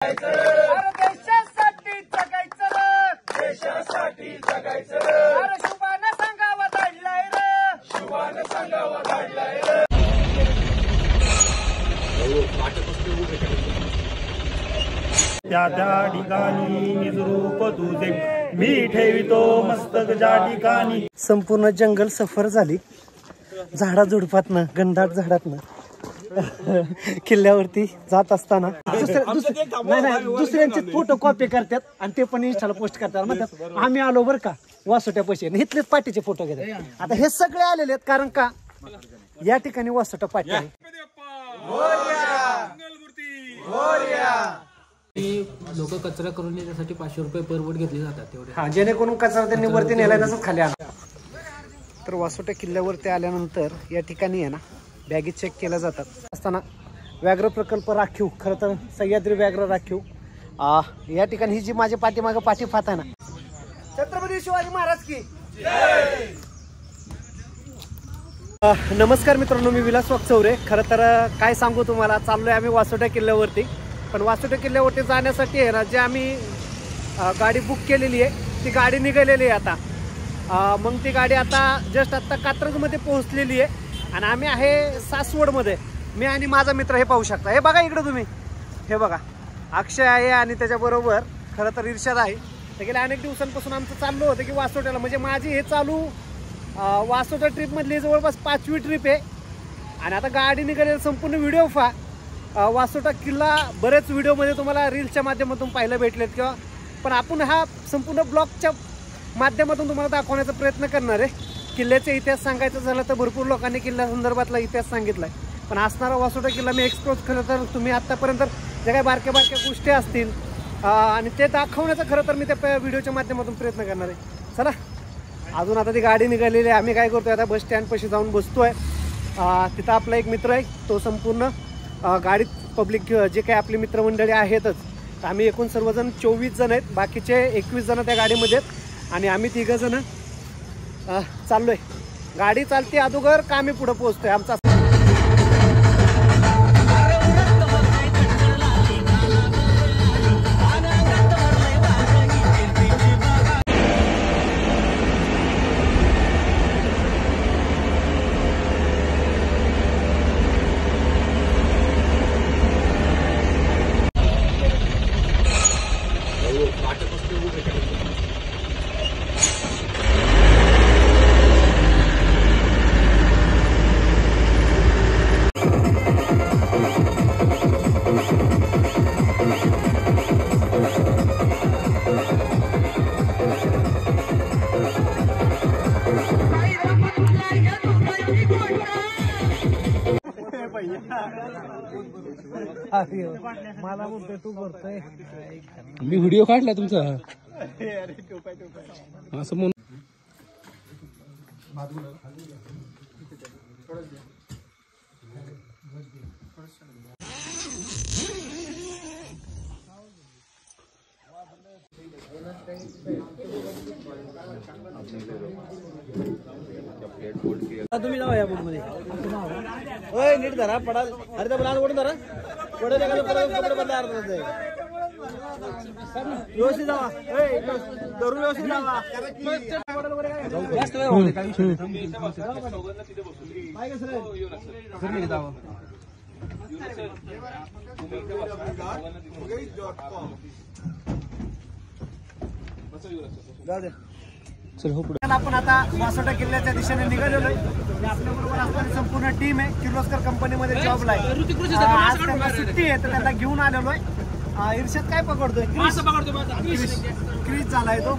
देशासाठी जगायचं रे, देशासाठी जगायचं रे. अरे शुभानं सांगावं धाडलाय रे, शुभानं सांगावं धाडलाय रे. त्या त्या ठिकाणी निजरूप तुझे मी ठेवितो मस्तक ज्या ठिकाणी. संपूर्ण जंगल सफर झाली, झाडाझुडपातनं, घनदाट झाडातनं किल्ल्यावरती जात असताना दुसऱ्यांचे फोटो कॉपी करतात आणि ते पण इंस्टाला पोस्ट करतात. म्हणतात आम्ही आलो बरं का वासोट्या पैसे, इथलेच पाठीचे फोटो घेतात. आता हे सगळे आलेले आहेत कारण का या ठिकाणी वासोटा पाठी आहे. लोक कचरा करून येण्यासाठी 500 रुपये पर बोट घेतले जातात तेवढे. हा, जेणेकरून कचरा त्यांनी वरती नेलाय तसंच खाली आणा. तर वासोटा किल्ल्यावरती आल्यानंतर या ठिकाणी आहे ना बॅगी चेक केल्या जातात. असताना व्याघ्र प्रकल्प राखीव, खरं तर सह्याद्री व्याघ्र राखीव या ठिकाणी ही जी माझ्या पाठीमागं पाठी फात आहे ना, छत्रपती शिवाजी महाराज की नमस्कार मित्रांनो, मी विलास वाकचौरे. खरं तर काय सांगू तुम्हाला, चाललोय आम्ही वासोटा किल्ल्यावरती. पण वासोटा किल्ल्यावरती जाण्यासाठी आहे ना जे आम्ही गाडी बुक केलेली आहे ती गाडी निघालेली आहे आता. मग ती गाडी आता जस्ट आत्ता कात्रजमध्ये पोहोचलेली आहे आणि आम्ही आहे सासवडमध्ये. मी आणि माझा मित्र, हे पाहू शकता, हे बघा इकडं तुम्ही, हे बघा अक्षय आहे आणि त्याच्याबरोबर खरं तर इर्षाद आहे. तर गेल्या अनेक दिवसांपासून आमचं चाललं होतं की वासोट्याला, म्हणजे माझी हे चालू वासोटा ट्रिपमधली जवळपास 5वी ट्रिप आहे. आणि आता गाडी निघालेला संपूर्ण व्हिडिओ वासोटा किल्ला बरेच व्हिडिओमध्ये तुम्हाला रील्सच्या माध्यमातून पाहायला भेटलेत किंवा, पण आपण हा संपूर्ण ब्लॉगच्या माध्यमातून तुम्हाला दाखवण्याचा प्रयत्न करणार आहे. किल्ल्याचा इतिहास सांगायचं झालं तर भरपूर लोकांनी किल्ल्या संदर्भातला इतिहास सांगितला आहे, पण असणारा वासोटा किल्ला मी एक्सप्लोर केलं तर तुम्ही आत्तापर्यंत ज्या काही बारक्या बारक्या गोष्टी असतील आणि ते दाखवण्याचा खरं तर मी त्या व्हिडिओच्या माध्यमातून प्रयत्न करणार आहे. चला, अजून आता ती गाडी निघालेली आहे. आम्ही काय करतोय आता बस स्टँडपाशी जाऊन बसतोय. तिथं आपला एक मित्र आहे, तो संपूर्ण गाडीत पब्लिक जे काही आपली मित्रमंडळी आहेतच, तर आम्ही एकूण सर्वजण 24 जण आहेत, बाकीचे 21 जण त्या गाडीमध्ये आहेत आणि आम्ही 3 जण चाललोय. गाडी चालते अगोदर का आम्ही पुढे पोहोचतोय आमचा. मला बोलतोय तू करतोय, मी व्हिडिओ काढला तुमचा असं म्हणून. तुम्ही जावा या बोटमध्ये. ओय नीट धरा, पडाल. अरे त्या लहान ओढून धरा, पडत कपडे बदला अर्धा व्यवस्थित जावा, धरून व्यवस्थित जावा. जास्त वेळ होते काय विषय आपण आता वासोटा किल्ल्याच्या दिशेने निघालेलो आहे. आपल्याबरोबर असणारी संपूर्ण टीम आहे, किर्लोस्कर कंपनीमध्ये जॉबला आहे. आज त्यांना सुट्टी आहे तर त्यांना घेऊन आलेलो आहे. इर्षद काय पकडतोय? क्रीज झालाय तो.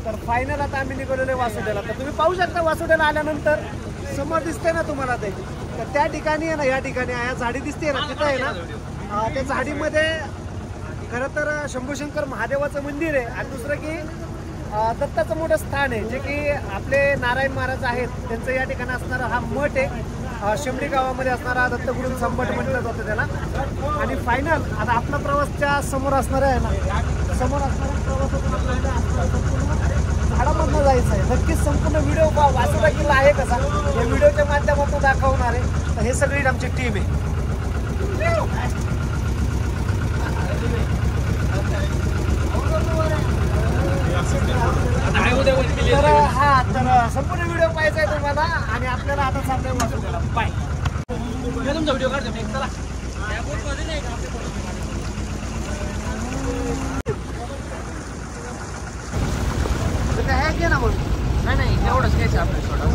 तर फायनल आता आम्ही निघालेलो आहे वासोट्याला. तर तुम्ही पाहू शकता वासोट्याला आल्यानंतर समोर दिसते ना तुम्हाला ते, तर त्या ठिकाणी आहे ना, या ठिकाणी या झाडी दिसते ना, तिथं आहे ना, त्या झाडीमध्ये खरं तर शंभूशंकर महादेवाचं मंदिर आहे आणि दुसरं की दत्ताचं मोठं स्थान आहे, जे की आपले नारायण महाराज आहेत त्यांचं या ठिकाणी असणारा हा मठ आहे. शिमली गावामध्ये असणारा दत्तगुरू संमठ म्हटलं जातं त्याला. आणि फायनल आता आपला प्रवासच्या समोर असणार आहे ना, समोर असणाऱ्या प्रवासातून आपल्याला झाडामधनं जायचं आहे. नक्कीच संपूर्ण व्हिडिओ वासोटा किल्ला आहे कसा या व्हिडिओच्या माध्यमातून दाखवणार आहे. तर हे सगळी आमची टीम आहे. आणि आपल्याला आता चाललंय वासुदेला. बाय. तुमचा व्हिडिओ काढतो मी. चला हे घे ना मग. नाही एवढंच घ्यायचं आपल्याला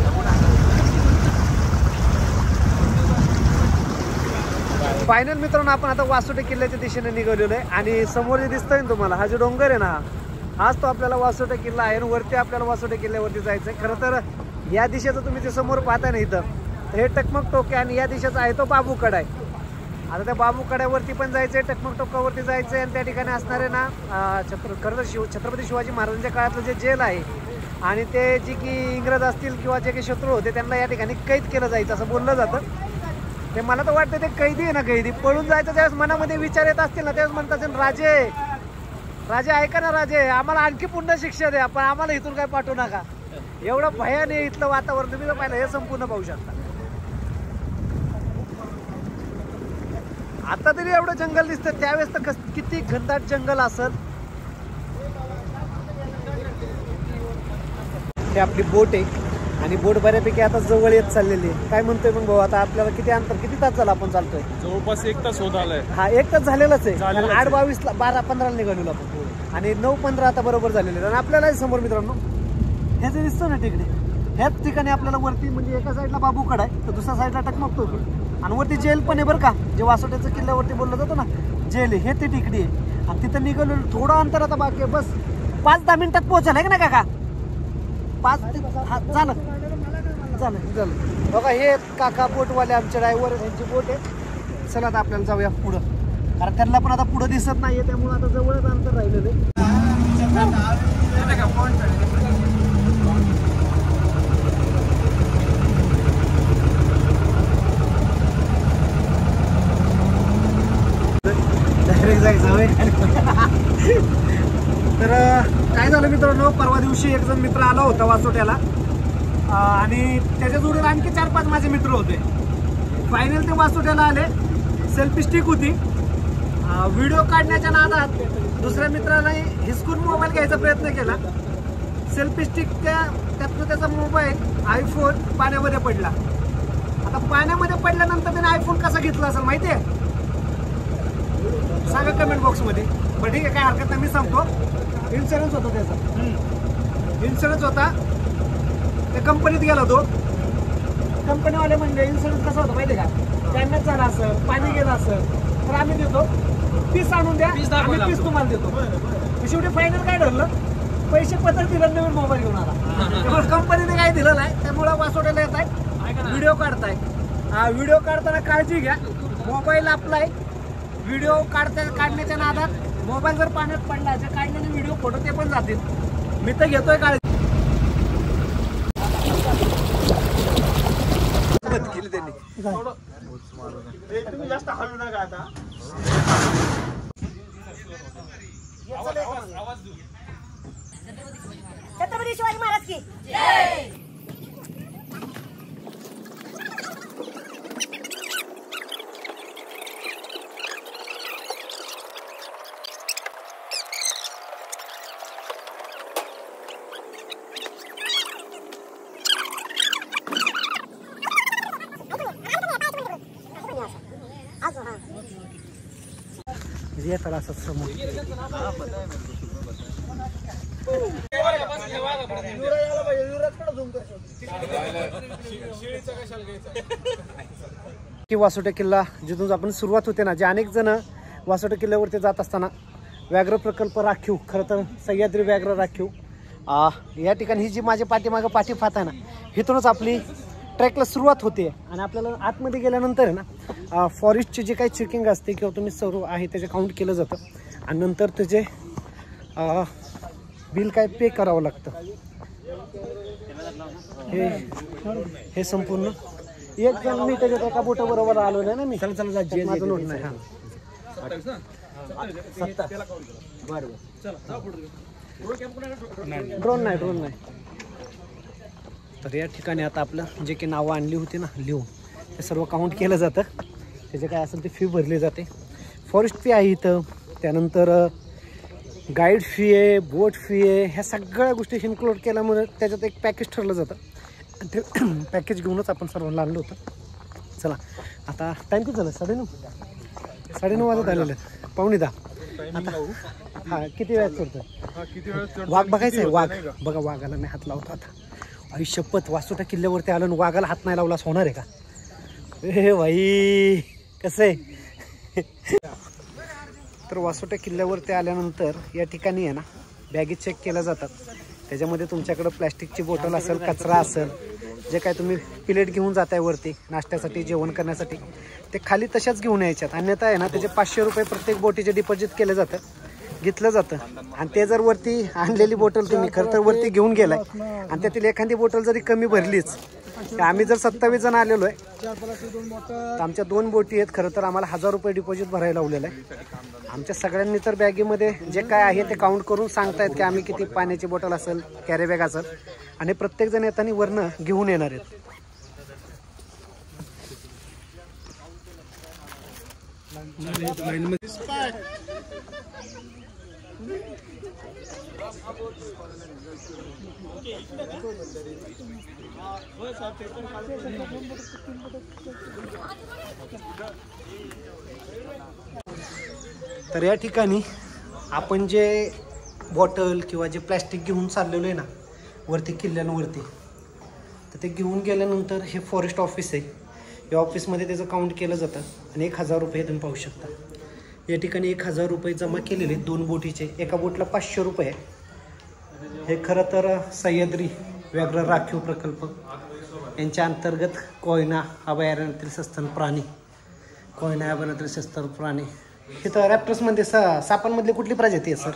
फायनल मित्रांनो आपण आता वासोटे किल्ल्याच्या दिशेने निघालेलो आहे आणि समोर जे दिसतोय ना तुम्हाला हा जो डोंगर आहे ना हाच तो आपल्याला वासोटे किल्ला आहे आणि वरती आपल्याला वासोटे किल्ल्यावरती जायचं आहे. खरं तर या दिशेचं तुम्ही जे समोर पाहताय ना इथं हे टकमक टोके आणि या दिशेचा आहे तो बाबू कडा आहे. आता त्या बाबू कड्यावरती पण जायचं आहे, टकमक टोकावरती जायचं आहे आणि त्या ठिकाणी असणारे ना खरं तर छत्रपती शिवाजी महाराजांच्या काळातलं जे जेल आहे आणि ते जे की इंग्रज असतील किंवा जे काही शत्रू होते त्यांना या ठिकाणी कैद केलं जायचं असं बोललं जातं. ते मला तर वाटतं ते कैदी आहे ना, कैदी पळून जायचं ज्यावेळेस मनामध्ये विचार येत असतील ना त्यावेळेस म्हणतात राजे राजे ऐका ना राजे आम्हाला आणखी पुन्हा शिक्षा द्या पण आम्हाला इथून काय पाठवू नका. एवढं भयाने इथलं वातावरण तुम्ही जर पाहिलं हे संपूर्ण पाहू शकता. आता तरी एवढं जंगल दिसतं त्यावेळेस तर किती घनदाट जंगल असेल. हे आपली बोट आहे आणि बोट बऱ्यापैकी आता जवळ येत चाललेली आहे. काय म्हणतोय मग भाऊ आता आपल्याला किती अंतर किती तास झाला आपण चालतोय? जवळपास 1 तास होत आलाय. हा 1 तास झालेलाच आहे. 8:22 12:15 निघालेलो आपण आणि 9:15 आता बरोबर झालेले आणि आपल्याला समोर मित्रांनो हे जे दिसतं ना तिकडे ह्याच ठिकाणी आपल्याला वरती म्हणजे एका साईडला बाबूकडा आहे तर दुसऱ्या साईडला टकमक टोकी आणि वरती जेल पण आहे बरं का. जे वासोट्याच्या किल्ल्यावरती बोललं जातं ना जेल हे ते टिकडी आहे आणि तिथं निघालो थोडं अंतर आता बाकी आहे. बस 5-10 मिनिटात पोहोचाल आहे ना काका? 5 झालं बघा हे काका बोटवाले आमचे ड्रायव्हर यांची बोट आहे. चला आता आपल्याला जाऊया पुढं कारण त्यांना पण आता पुढं दिसत नाहीये त्यामुळे आता जवळच अंतर राहिलेलं आहे. तर काय झालं मित्रांनो परवा दिवशी एक जण मित्र आला होता वासोट्याला आणि त्याच्या जोडीला आणखी 4-5 माझे मित्र होते. फायनल ते वासोट्याला आले. सेल्फी स्टिक होती. व्हिडिओ काढण्याच्या नादात दुसऱ्या मित्राला हिसकून मोबाईल घ्यायचा प्रयत्न केला. सेल्फी स्टिक त्यातनं त्याचा मोबाईल आयफोन पाण्यामध्ये पडला. आता पाण्यामध्ये पडल्यानंतर त्याने आयफोन कसा घेतला असेल माहिती आहे? सांगा कमेंट बॉक्समध्ये. बरं ठीक आहे काय हरकत नाही मी सांगतो. इन्शुरन्स होता त्याचा. इन्शुरन्स होता त्या कंपनीत गेला तो. कंपनीवाले म्हणजे इन्शुरन्स कसा होता माहिती आहे का? डॅमेज झाला असेल पाणी गेलं असेल तर आम्ही देतो पीस आणून द्या आम्ही पीस तुम्हाला देतो. शेवटी फायनल काय ठरलं पैसे पत्र दिलं नवीन मोबाईल घेऊन आला. त्यामुळे कंपनीने काय दिलं नाही त्यामुळे वासोट्याला येत आहे व्हिडिओ काढताय. व्हिडिओ काढताना काळजी घ्या. मोबाईल आपलाय व्हिडिओ काढण्याच्या नादात मोबाईल जर पाण्यात पडला जे काढलेले व्हिडिओ फोटो ते पण जातील. मी तर घेतोय काळजी. तुम्ही जास्त हळू नका आता. छत्रपती शिवाजी महाराज की जय. येतात असं समोर की वासोटे किल्ला जिथून आपण सुरुवात होते ना जे अनेक जण वासोटे किल्ल्यावरती जात असताना व्याघ्र प्रकल्प राखीव खरं तर सह्याद्री व्याघ्र राखीव या ठिकाणी ही जी माझ्या पाठीमागं पाठी फात आहे ना इथूनच आपली ट्रॅकला सुरुवात होते आणि आपल्याला आतमध्ये गेल्यानंतर आहे ना फॉरेस्टची जे काही चेकिंग असते किंवा तुम्ही सर्व आहे त्याचे काउंट केलं जातं आणि नंतर त्याचे बिल काय पे करावं लागतं. हे संपूर्ण एक जण मी त्याच्यात एका बोटाबरोबर आलो नाही ना मी माझं नोट नाही. ड्रोन नाही. तर या ठिकाणी आता आपलं जे काही नावं आणली होती ना लिहून ते सर्व काउंट केलं जातं. त्याचे काय असेल ते फी भरली जाते. फॉरेस्ट फी आहे इथं त्यानंतर गाईड फी आहे बोट फी आहे ह्या सगळ्या गोष्टी इन्क्लूड केल्यामुळे त्याच्यात एक पॅकेज ठरलं जातं ते पॅकेज घेऊनच आपण सर्वांना आणलं होतं. चला आता टाईम किती झालं? 9:30 वाजत आलेलं, 9:45. आता हा किती वेळात चढतोय? वाघ बघायचं आहे, वाघ बघा. वाघाला मी हात लावतो आता. आई शपथ, वासोटा किल्ल्यावरती आलो आणि वाघाला हात नाही लावलास होणार आहे का? ए भाई कसं आहे? तर वासोटा किल्ल्यावरती आल्यानंतर या ठिकाणी आहे ना बॅगी चेक केल्या जातात. त्याच्यामध्ये तुमच्याकडं प्लॅस्टिकची बॉटल असेल, कचरा असेल, जे काय तुम्ही प्लेट घेऊन जाताय वरती नाश्त्यासाठी, जेवण करण्यासाठी, ते खाली तशाच घेऊन यायच्यात. अन्यथा आहे ना त्याचे 500 रुपये प्रत्येक बोटीचे डिपॉझिट केलं जातं, घेतलं जातं. आणि ते जर वरती आणलेली बॉटल तुम्ही खरं तर वरती घेऊन गेलाय आणि त्यातील एखादी बॉटल जरी कमी भरलीच, आम्ही जर 27 जण आलेलो आहे तर आमच्या 2 बोटी आहेत. खरं तर आम्हाला 1000 रुपये डिपॉझिट भरायला लावलेलं आहे. आमच्या सगळ्यांनी तर बॅगेमध्ये जे काय आहे ते काउंट करून सांगतायत की आम्ही किती पाण्याची बॉटल असेल, कॅरी बॅग असेल, आणि प्रत्येक जण येताना वरनं घेऊन येणार आहेत. तर या ठिकाणी आपण जे बॉटल किंवा जे प्लॅस्टिक घेऊन चाललेलो आहे ना वरती किल्ल्यांवरती, तर ते घेऊन गेल्यानंतर हे फॉरेस्ट ऑफिस आहे. या ऑफिसमध्ये त्याचं काउंट केलं जातं आणि 1000 रुपये तुम्ही पाहू शकता. या ठिकाणी 1000 रुपये जमा केलेले 2 बोटीचे. एका बोटला 500 रुपये. हे खरं तर सह्याद्री व्याघ्र राखीव प्रकल्प यांच्या अंतर्गत कोयना अभयारण्यातील सस्तन प्राणी, कोयना अभयारण्यातील सस्तन प्राणी. हे तर रॅप्टर्समध्ये सापांमधली कुठली प्रजाती आहे सर?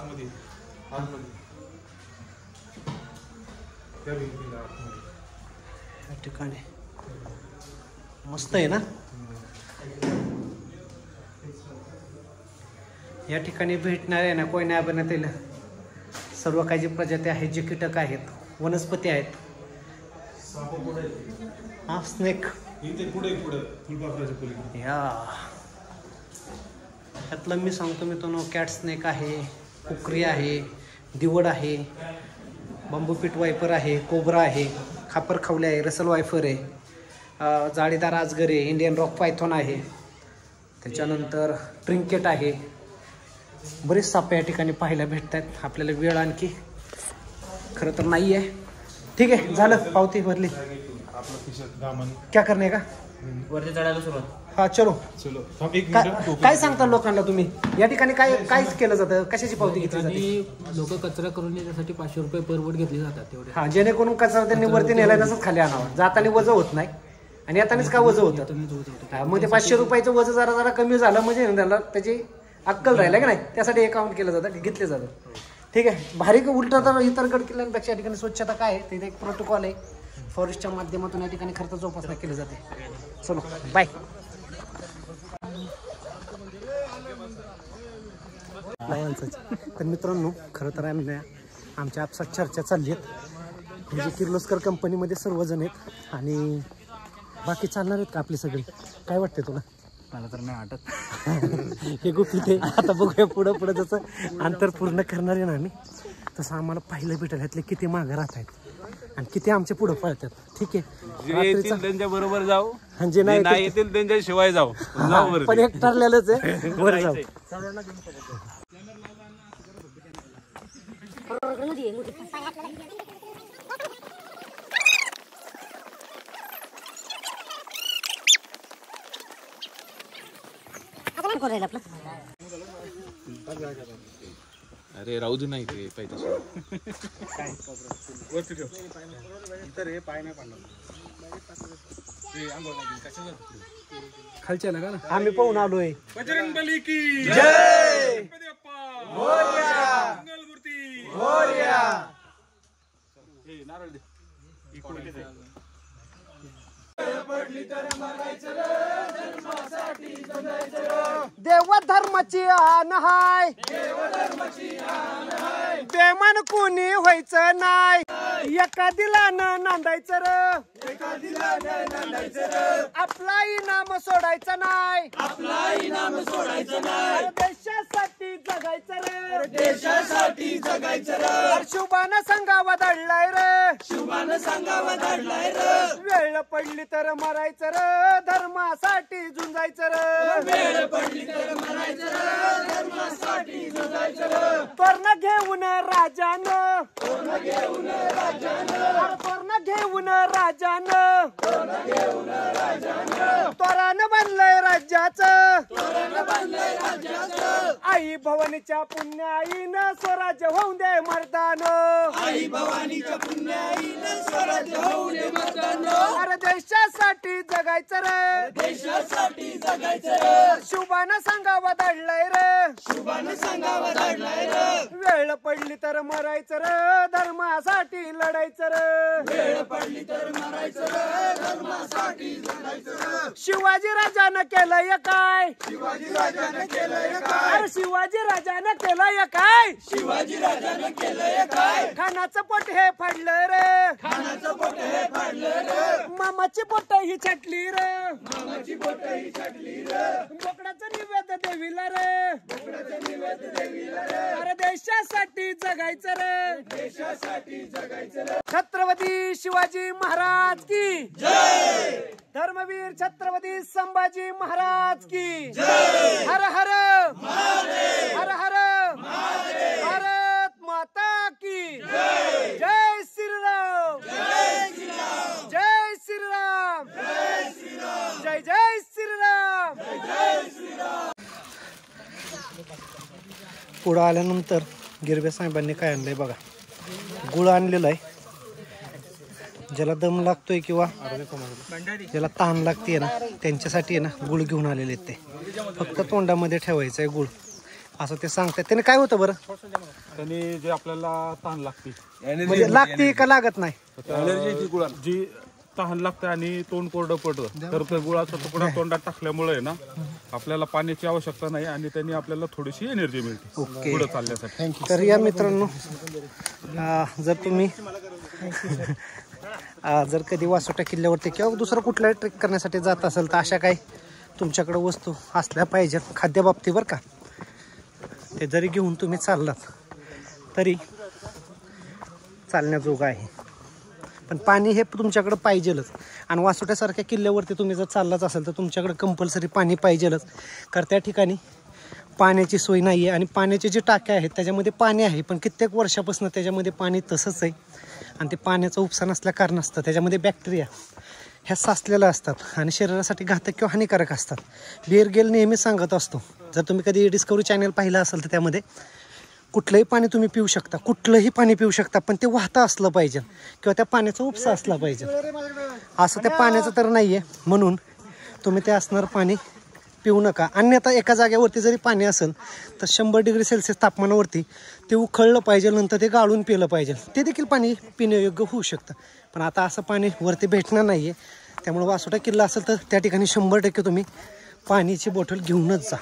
या ठिकाणी मस्त आहे ना. या ठिकाणी भेटणारे ना कोयना अभयारण्यातील सर्व काही जी प्रजाती आहेत, जे कीटक आहेत, वनस्पती आहेत. हा स्नेक यातलं मी सांगतो मित्रांनो, कॅट स्नेक आहे, कुकरी आहे, दिवड आहे, बांबू पीट वायपर आहे, कोबरा आहे, खापर खवले आहे, रसल वायफर आहे, जाळीदार आजगर आहे, इंडियन रॉक पायथॉन आहे, त्याच्यानंतर ट्रिंकेट आहे. बरेच साप या ठिकाणी पाहायला भेटत आहेत. आपल्याला वेळ आणखी खरं तर नाही आहे. ठीक आहे, झालं, पावती भरली. क्या करणे का वरती चढायला सुरुवात. हा चलो. काय सांगता लोकांना तुम्ही? या ठिकाणी काय काय केलं जातं? कशाची पावती घेतली जाते? लोक कचरा करून येण्यासाठी 500 रुपये पर बोट घेतले जातात तेवढे. हा, जेणेकरून कचरा त्यांनी वरती नेलाय तसंच खाली आणावं. जाताना वजन होत नाही आणि येतानाच का वजन होतं. मग ते 500 रुपयाचं वजन जरा जरा कमी झालं म्हणजे त्याला त्याची अक्कल राहिला की नाही, त्यासाठी अकाउंट केलं जातं, घेतले जातं. ठीक आहे. भारी उलटा तर इतर गड किल्ल्यांपेक्षा या ठिकाणी स्वच्छता काय आहे, तिथे एक प्रोटोकॉल आहे. फॉरेस्टच्या माध्यमातून या ठिकाणी खर्च जोपासना केली जाते. चलो बाय. तर मित्रांनो, खरं तर आमच्या आपसात चर्चा चालली आहेत. म्हणजे किर्लोस्कर कंपनीमध्ये सर्वजण आहेत आणि बाकी चालणार आहेत का आपली सगळी? काय वाटते तुला? मला तर नाही वाटत. हे गुपित आहे. आता बघूया पुढं पुढं जसं अंतर पूर्ण करणार आहे ना आम्ही, तसं आम्हाला पाहिलं भेटेल ह्यातले किती मागं राहत आहेत आणि किती आमचे पुढं पळतात. ठीक आहे, त्यांच्या बरोबर जाऊ, जे नाही येतील त्यांच्या शिवाय जाऊ. पण एक ठरलेलंच आहे, वर जाऊ. अरे राहू दे, नाही ते पाहिजे. खालच्या ना का आम्ही पाहून आलोय. बजरंगबली की जय. मोरया. मंगलमूर्ती मोरया. नारळ दे. देव धर्माची आण हाय, बेमान कोणी व्हायचं नाही. एका दिलानं नांदायचं र, आपला इनाम सोडायचं नाही, देशासाठी जगायचं रे. देशासाठी जगायचं र शुभानं संघावा दडलाय रे शुभानं सांगावा धाडलाय र वेळ पडली तर मरायचं र धर्मासाठी झुंजायचं र वेळ पडली तर मरायचं र धर्मासाठी जगायचं र तोरण घेऊन राजानं तोरण घेऊन राजानं तोरण घेऊन राजानं तोरण बनलंय राज्याचं तोरण बांधलंय राज्याचं आई भवानीच्या पुण्याईनं स्वराज्य होऊन दे मर्दानं आई भवानीच्या पुण्याईनं स्वराज्य होऊ दे मर्दानो अरे देशासाठी जगायचं रे देशासाठी जगायचं र शुभानं सांगावा दडलाय रे शुभानं सांगावा धाडलाय र वेळ पडली तर मरायचं रे धर्मासाठी लढायचं रे वेळ पडली तर मरायचं र धर्मासाठी जगायचं र शिवाजी राजानं केलंय काय शिवाजी राजानं केलंय काय अरे शिवाजी राजानं केलंय काय शिवाजी राजानं केलंय काय खानाचं पोट हे फाडलं रे खानाचं पोट हे फाडलं र मामाची पोट ही छटली रे मामाची बोट ही छाटली र बोकडाचं निवेद देवीला रे बोकडाचं निवेद देवीला र अरे देशासाठी जगायचं रे देशासाठी जगायचं र छत्रपती शिवाजी महाराज की जय धर्मवीर छत्रपती संभाजी महाराज की जय हर हर हर हर भारत माता की जय श्रीराम जय श्रीराम जय जय श्रीराम पुढं आल्यानंतर गिरबे साहेबांनी काय आणलंय बघा गुळ आणलेला आहे ज्याला दम लागतोय किंवा ज्याला तहान लागते ना त्यांच्यासाठी आहे ना गुळ घेऊन आलेले आहेत ते फक्त तोंडामध्ये ठेवायचं आहे गुळ असं ते सांगतात त्याने काय होतं बरं त्याने जे आपल्याला तहान लागते म्हणजे लागते का लागत नाही जी तहान लागते आणि तोंड कोरडं पडतं तर ते गुळाचा तुकडा तोंडात टाकल्यामुळे आहे ना आपल्याला पाण्याची आवश्यकता नाही आणि त्यांनी आपल्याला थोडीशी एनर्जी मिळते पुढे चालण्यासाठी. तर या मित्रांनो जर तुम्ही जर कधी वासोटा किल्ल्यावरती किंवा दुसरं कुठलाही ट्रेक करण्यासाठी जात असेल तर अशा काही तुमच्याकडे वस्तू असल्या पाहिजेत खाद्यबाबतीवर का ते जरी घेऊन तुम्ही चाललात तरी चालण्याजोगं आहे पण पाणी हे तुमच्याकडे पाहिजेलच आणि वासोट्यासारख्या किल्ल्यावरती तुम्ही जर चाललाच असेल तर तुमच्याकडे कंपल्सरी पाणी पाहिजेलच कारण त्या ठिकाणी पाण्याची सोय नाही आहे आणि पाण्याचे जे टाक्या आहेत त्याच्यामध्ये पाणी आहे पण कित्येक वर्षापासून त्याच्यामध्ये पाणी तसंच आहे आणि ते पाण्याचा उपसा नसल्या कारणास्तव त्याच्यामध्ये बॅक्टेरिया ह्या साचलेल्या असतात आणि शरीरासाठी घातक किंवा हानिकारक असतात. बिअर गेल नेहमी सांगत असतो जर तुम्ही कधी डिस्कवरी चॅनल पाहिलं असेल तर त्यामध्ये कुठलंही पाणी तुम्ही पिऊ शकता कुठलंही पाणी पिऊ शकता पण ते वाहतं असलं पाहिजे किंवा त्या पाण्याचा उपसा असला पाहिजे असं त्या पाण्याचं तर नाही आहे म्हणून तुम्ही ते असणारं पाणी पिऊ नका. अन्यथा एका जागेवरती जरी पाणी असेल तर 100 डिग्री सेल्सिअस तापमानावरती ते उकळलं पाहिजे नंतर ते गाळून पिलं पाहिजे ते देखील पाणी पिण्यायोग्य होऊ शकतं पण आता असं पाणी वरती भेटणार नाही आहे त्यामुळे वासोटा किल्ला असेल तर त्या ठिकाणी 100% तुम्ही पाण्याची बॉटल घेऊनच जा.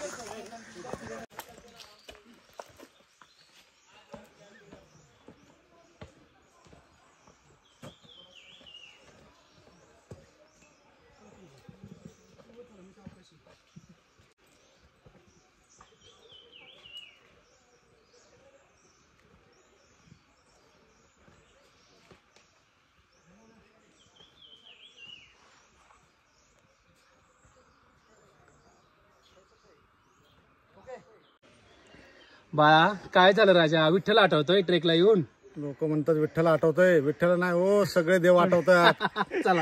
बाळा काय झालं राजा विठ्ठल आठवतोय ट्रेकला येऊन लोक म्हणतात विठ्ठल आठवतंय विठ्ठल नाही हो सगळे देव आठवतात चला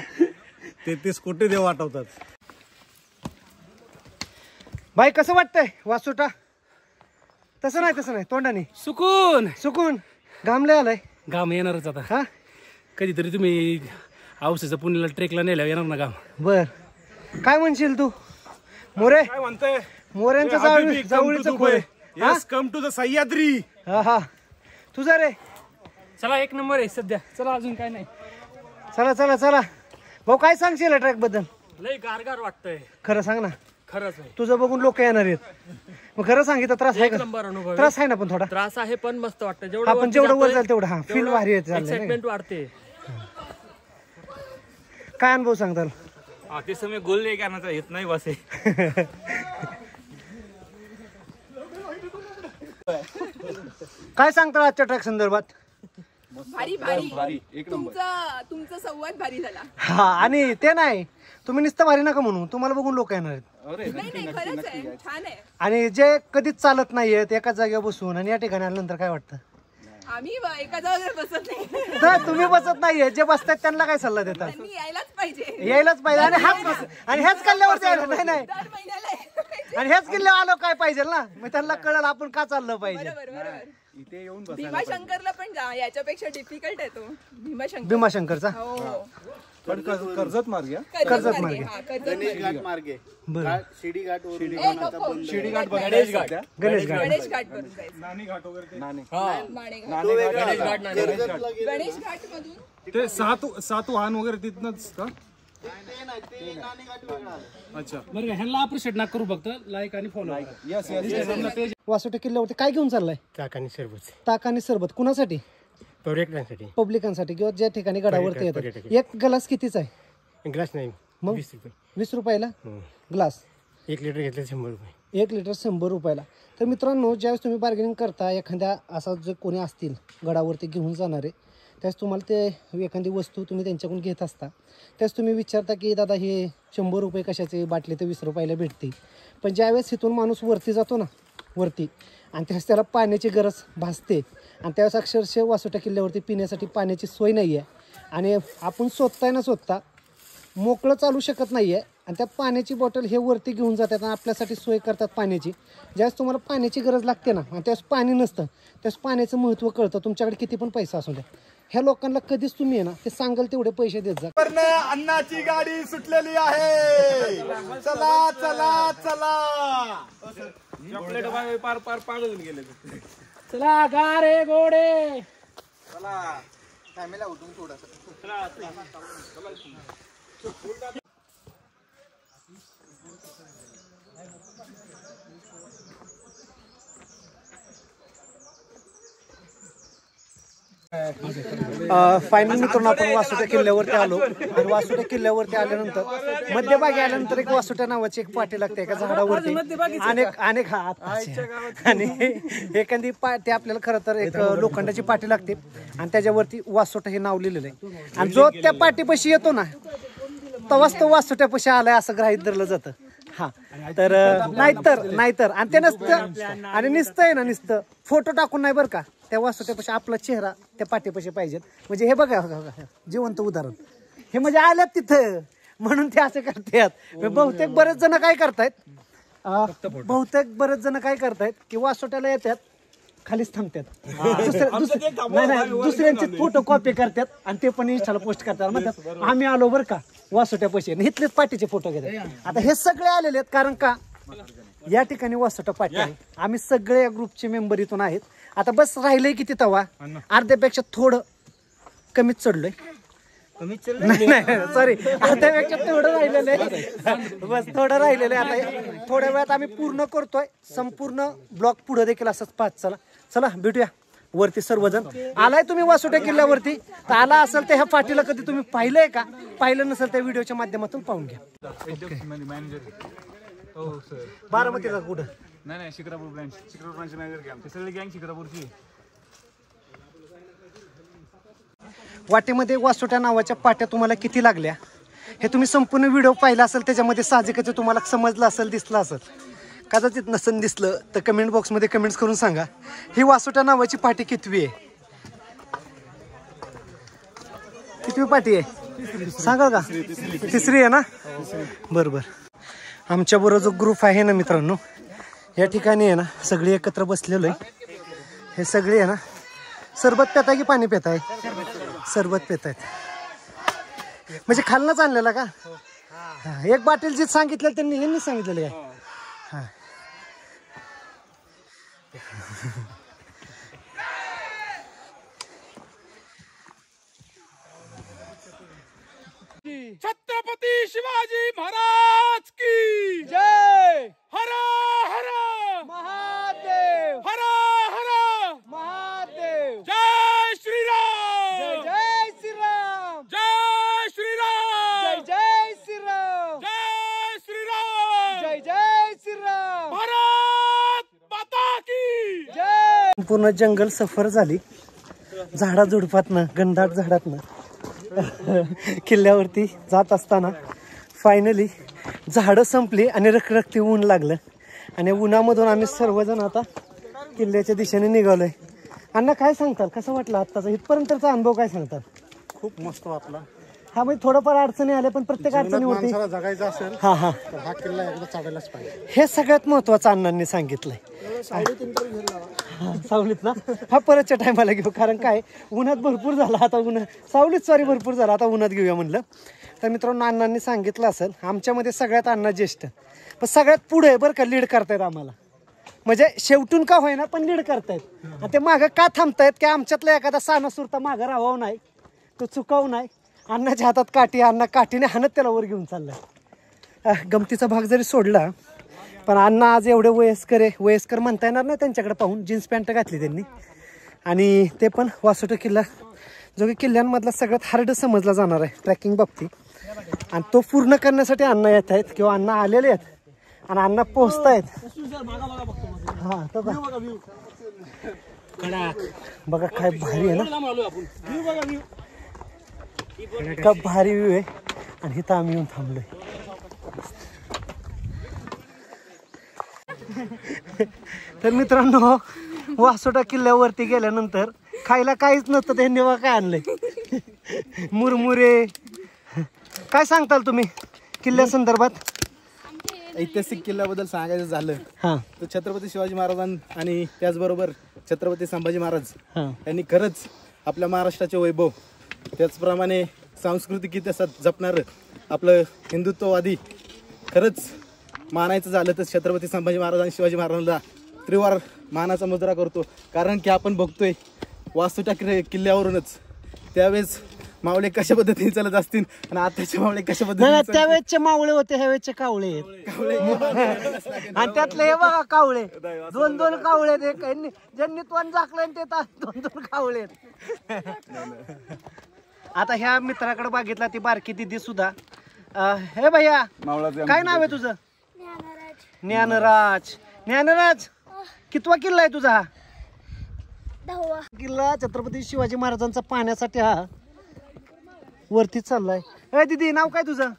33 कोटी देव आठवतात. बाई कसं वाटतंय वासोटा तसं नाही तोंडाने सुकून सुकून घामले आलाय गाम येणारच आता हा कधीतरी तुम्ही औषधाचं पुण्याला ट्रेकला नेल्यावर येणार ना गाम. बर काय म्हणशील तू मोरे काय म्हणताय मोऱ्यांचं जावळीचं खोय yes come to the Sahyadri. हा हा तुझा रे चला 1 नंबर आहे सध्या चला अजून काय नाही चला चला चला भाऊ काय सांगशील ट्रॅक बद्दल लय गारगार वाटतंय खरं सांग ना खरंच आहे तुझं बघून लोक येणार आहेत मग खरं सांगितलं त्रास आहे का नंबर अनुभव त्रास आहे ना पण थोडा त्रास आहे पण मस्त वाटतं आपण जेवढं वर जाईल तेवढं हा फील भारी येत चाललंय एक्साइटमेंट वाढते. काय अनुभव सांगताल ते समय गोल नाही करण्याचा येत नाही बस काय सांगता आजच्या ट्रॅक संदर्भात? भारी भारी तुमचा संवाद भारी झाला. हा, आणि ते नाही, तुम्ही नुसतं भारी नका म्हणू, तुम्हाला बघून लोक येणार आहेत. नाही खरंच आहे, छान आहे. आणि जे कधीच चालत नाहीयेत एका जागेवर बसून आणि या ठिकाणी आल्यानंतर काय वाटतं? आम्ही एका जागेवर बसत नाही. तर तुम्ही बसत नाहीये, जे बसतात त्यांना काय सल्ला देतात? त्यांनी यायलाच पाहिजे. यायलाच पाहिजे. आणि ह्याच किल्ल्यावर जायला नाही नाही दर महिन्याला यायला. आणि ह्याच किल्ल्यावर आलो काय पाहिजे ना, मग त्यांना कळलं आपण का चाललं पाहिजे. बरोबर. भीमाशंकरला पण जा, याच्यापेक्षा डिफिकल्ट आहे तो भीमाशंकरचा. हो, कर्जत मार्ग कर्जत मार्गे. गणेश घाट मार्गे बरं. शिडी घाट गणेश घाट गणेश घाट. गणेश घाट वरून जायचं. नाणी घाट वगैरे माणेघाट. गणेश घाट मधून ते सात वाहन वगैरे तिथनच का? अच्छा, बरं का, ह्यांना अप्रिशिएट ना करू, फक्त लाईक आणि फॉलो. वासोटा किल्ल्यावरती काय घेऊन चाललाय? चाकानी सरबत ताक आणि सरबत. कुणासाठी? पर्यटकांसाठी. पब्लिकांसाठी किंवा ज्या ठिकाणी गडावरती येतात. एक ग्लास कितीचा आहे? ग्लास नाही, मग 20 रुपये. 20 रुपयाला ग्लास. 1 लिटर घेतलं 100 रुपये. 1 लिटर 100 रुपयाला. तर मित्रांनो, ज्यावेळेस तुम्ही बार्गेनिंग करता एखाद्या असा जे कोणी असतील गडावरती घेऊन जाणारे, त्यावेळेस तुम्हाला ते एखादी वस्तू तुम्ही त्यांच्याकडून घेत असता, त्यावेळेस तुम्ही विचारता की दादा हे 100 रुपये कशाचे, बाटली तर 20 रुपयाला भेटते. पण ज्यावेळेस इथून माणूस वरती जातो ना, वरती, आणि त्यावेळेस त्याला पाण्याची गरज भासते, आणि त्यावेळेस अक्षरशः वासोटा किल्ल्यावरती पिण्यासाठी पाण्याची सोय नाही आहे, आणि आपण स्वतः मोकळं चालू शकत नाही आहे, आणि त्या पाण्याची बॉटल हे वरती घेऊन जातात आणि आपल्यासाठी सोय करतात पाण्याची. ज्यावेळेस तुम्हाला पाण्याची गरज लागते ना, आणि त्यावेळेस पाणी नसतं, त्यावेळेस पाण्याचं महत्त्व कळतं. तुमच्याकडे किती पण पैसा असू द्या, ह्या लोकांना कधीच तुम्ही आहे ना, ते सांगाल तेवढे पैसे देत जा. अन्नाची गाडी सुटलेली आहे. चला चला चला. चॉकलेट पार पागळून गेले. चला गा रे घोडे. फायनल मित्रांनो, आपण वासोटा किल्ल्यावरती आलो, आणि वासोटा किल्ल्यावरती आल्यानंतर मध्यभागी आल्यानंतर एक वासोटा नावाची एक पाटी लागते एका झाडावरती. अनेक आणि एखादी पाटी आपल्याला खरं तर एक लोखंडाची पाटी लागते, आणि त्याच्यावरती वासोटा हे नाव लिहिलेलं आहे. आणि जो त्या पाठीपाशी येतो ना, तवाच तो वासोट्यापाशी आलाय असं गृहीत धरलं जातं. हा, तर नाहीतर आणि ते नसतं, आणि नुसतं फोटो टाकून नाही बरं का, त्या वासोट्यापाशी आपला चेहरा त्या पाठीपाशी पाहिजेत. म्हणजे हे बघा जिवंत उदाहरण, हे म्हणजे आल्यात तिथं म्हणून ते असं करतात. बहुतेक बरेच जण काय करतायत की वासोट्याला येतात, खालीच थांबतात, दुसऱ्यांचे फोटो कॉपी करतात, आणि ते पण इंस्टाला पोस्ट करतात. म्हणतात आम्ही आलो बरं का वासोट्या पैसे, इथलेच पाठीचे फोटो घेतात. आता हे सगळे आलेले आहेत कारण का या ठिकाणी वासोटा पाठी आहे. आम्ही सगळे या ग्रुपचे मेंबर इथून आहेत. आता बस राहिलंय किती तवा, अर्ध्यापेक्षा थोडं कमीच चढलोय. नाही सॉरी, अर्ध्यापेक्षा थोडं राहिलेलं आहे, बस थोडं राहिलेलं आहे. आता थोड्या वेळात आम्ही पूर्ण करतोय संपूर्ण ब्लॉक. पुढे देखील असंच पाहत चला भेटूया वरती सर्वजण. आलाय तुम्ही वासोटा किल्ल्यावरती, तर आला असेल तर ह्या पाटीला कधी तुम्ही पाहिलंय का? पाहिलं नसेल त्या व्हिडिओच्या माध्यमातून पाहून घ्या. बारामतीला कुठं? नाही शिक्रापूर ब्रांच मॅनेजर घ्या. सगळी गँग शिक्रापूरची. वाटेमध्ये वासोटा नावाच्या पाट्या तुम्हाला किती लागल्या हे तुम्ही संपूर्ण व्हिडिओ पाहिला असेल, त्याच्यामध्ये साहजिकच तुम्हाला समजलं असेल, दिसलं असेल. कदाचित नसेल दिसलं तर कमेंट बॉक्समध्ये कमेंट्स करून सांगा ही वासोटा नावाची पाटी कितवी आहे, कितवी पाटी आहे सांगा का? तिसरी आहे ना? बरोबर. आमच्या बरोबर जो ग्रुप आहे ना मित्रांनो, या ठिकाणी आहे ना सगळे एकत्र बसलेलो आहे. हे सगळे आहे ना सरबत पेताय की पाणी पेताय? सरबत पेतायत. म्हणजे खालनच आणलेला का? एक बाटल जी सांगितलं त्यांनी यांनी सांगितलेलं आहे. हा छत्रपती शिवाजी महाराज की जय. हर हर महादेव. हर हर महादेव. जय श्रीराम. जय श्रीराम. जय श्रीराम. जय श्रीराम. जय श्रीराम. जय श्रीराम. संपूर्ण जंगल सफर झाली, झाडाझुडपातनं, घनदाट झाडातनं किल्ल्यावरती जात असताना फायनली झाडं संपली आणि रखरखती ऊन लागलं आणि उन्हामधून आम्ही सर्वजण आता किल्ल्याच्या दिशेने निघालोय. अण्णा काय सांगताल, कसं वाटलं आत्ताचा इथपर्यंतचा अनुभव, काय सांगताल? खूप मस्त वाटला. हा म्हणजे थोडंफार अडचणी आल्या, पण प्रत्येक अडचणीवरती माणसाला जगायचं असेल हा हा तर हा किल्ला एकदा चढायलाच पाहिजे. हे सगळ्यात महत्वाचं अण्णांनी सांगितलंय. सावलीत ना, हा परतच्या टायमाला घेऊ, कारण काय उन्हात भरपूर झाला आता, सावलीत भरपूर झाला आता, उन्हात घेऊया म्हणलं. तर मित्रांनो अण्णांनी सांगितलं असेल, आमच्यामध्ये सगळ्यात अण्णा ज्येष्ठ, पण सगळ्यात पुढे आहे बरं का, लीड करतायत आम्हाला, म्हणजे शेवटून का होईना पण लीड करतायत. आणि ते मागं का थांबतायत की आमच्यातला एखादा सानासुरता मागं राहावं नाही, तो चुकावू नाही. अण्णाच्या हातात काठी, अण्णा काठीने हाणत त्याला वर घेऊन चाललाय. गमतीचा भाग जरी सोडला, पण अण्णा आज एवढे वयस्कर म्हणता येणार नाही त्यांच्याकडे पाहून, जीन्स पॅन्ट घातली त्यांनी, आणि ते पण वासोटा किल्ला जो की किल्ल्यांमधला सगळ्यात हार्ड समजला जाणार आहे ट्रॅकिंग बाबतीत, आणि तो पूर्ण करण्यासाठी अण्णा येत आहेत किंवा अण्णा आलेले आहेत आणि अण्णा पोहोचतायत. हा तर बघा काय भारी आहे ना, का भारी व्ह्यू आहे. आणि इथं आम्ही येऊन थांबलोय. तर मित्रांनो वासोटा किल्ल्यावरती गेल्यानंतर खायला काहीच नसतं, त्यांनी बघा काय आणलंय, मुरमुरे. काय सांगताल तुम्ही किल्ल्या संदर्भात? ऐतिहासिक किल्ल्याबद्दल सांगायचं झालं हा तर छत्रपती शिवाजी महाराजां आणि त्याचबरोबर छत्रपती संभाजी महाराज हा यांनी खरंच आपल्या महाराष्ट्राचे वैभव, त्याचप्रमाणे सांस्कृतिक इतिहासात जपणारं आपलं हिंदुत्ववादी, खरंच मानायचं झालं तर छत्रपती संभाजी महाराज आणि शिवाजी महाराजांना त्रिवार मानाचा मुजरा करतो. कारण की आपण बघतोय वासोटा किल्ल्यावरूनच त्यावेळेस मावळे कशा पद्धतीने चालत असतील आणि आताचे मावळे कशा पद्धतीने, त्यावेळेचे मावळे होते, ह्या वेळेचे कावळे आहेत. आणि त्यातले हे बघा कावळे, दोन कावळे आहेत, ज्यांनी तोंड झाकलं ते दोन कावळे आहेत. आता ह्या मित्राकडे बघितला ती बारकी दिदी सुद्धा. हे भैया काय नाव आहे तुझं? ज्ञानराज. ज्ञानराज कितवा किल्ला आहे तुझा? हा 10वा किल्ला छत्रपती शिवाजी महाराजांचा पाहण्यासाठी हा वरती चाललाय. ए दीदी नाव काय तुझं?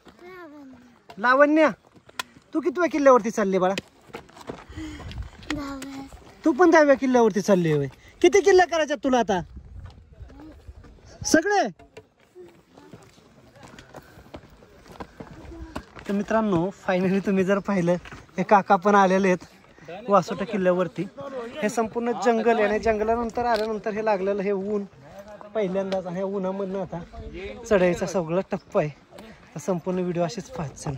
लावण्या. तू कितव्या किल्ल्यावरती चालली बाळा? तू पण 10व्या किल्ल्यावरती चालली होय. किती किल्ले करायच्यात तुला आता? सगळे? तर मित्रांनो फायनली तुम्ही जर पाहिलं, हे काका पण आलेले आहेत वासोटा किल्ल्यावरती. हे संपूर्ण जंगल आहे आणि जंगलानंतर आल्यानंतर हे लागलेलं हे ऊन पहिल्यांदाच, आणि उन्हामधनं आता चढायचा सगळं टप्पा आहे. संपूर्ण व्हिडिओ अशीच पाहत चल.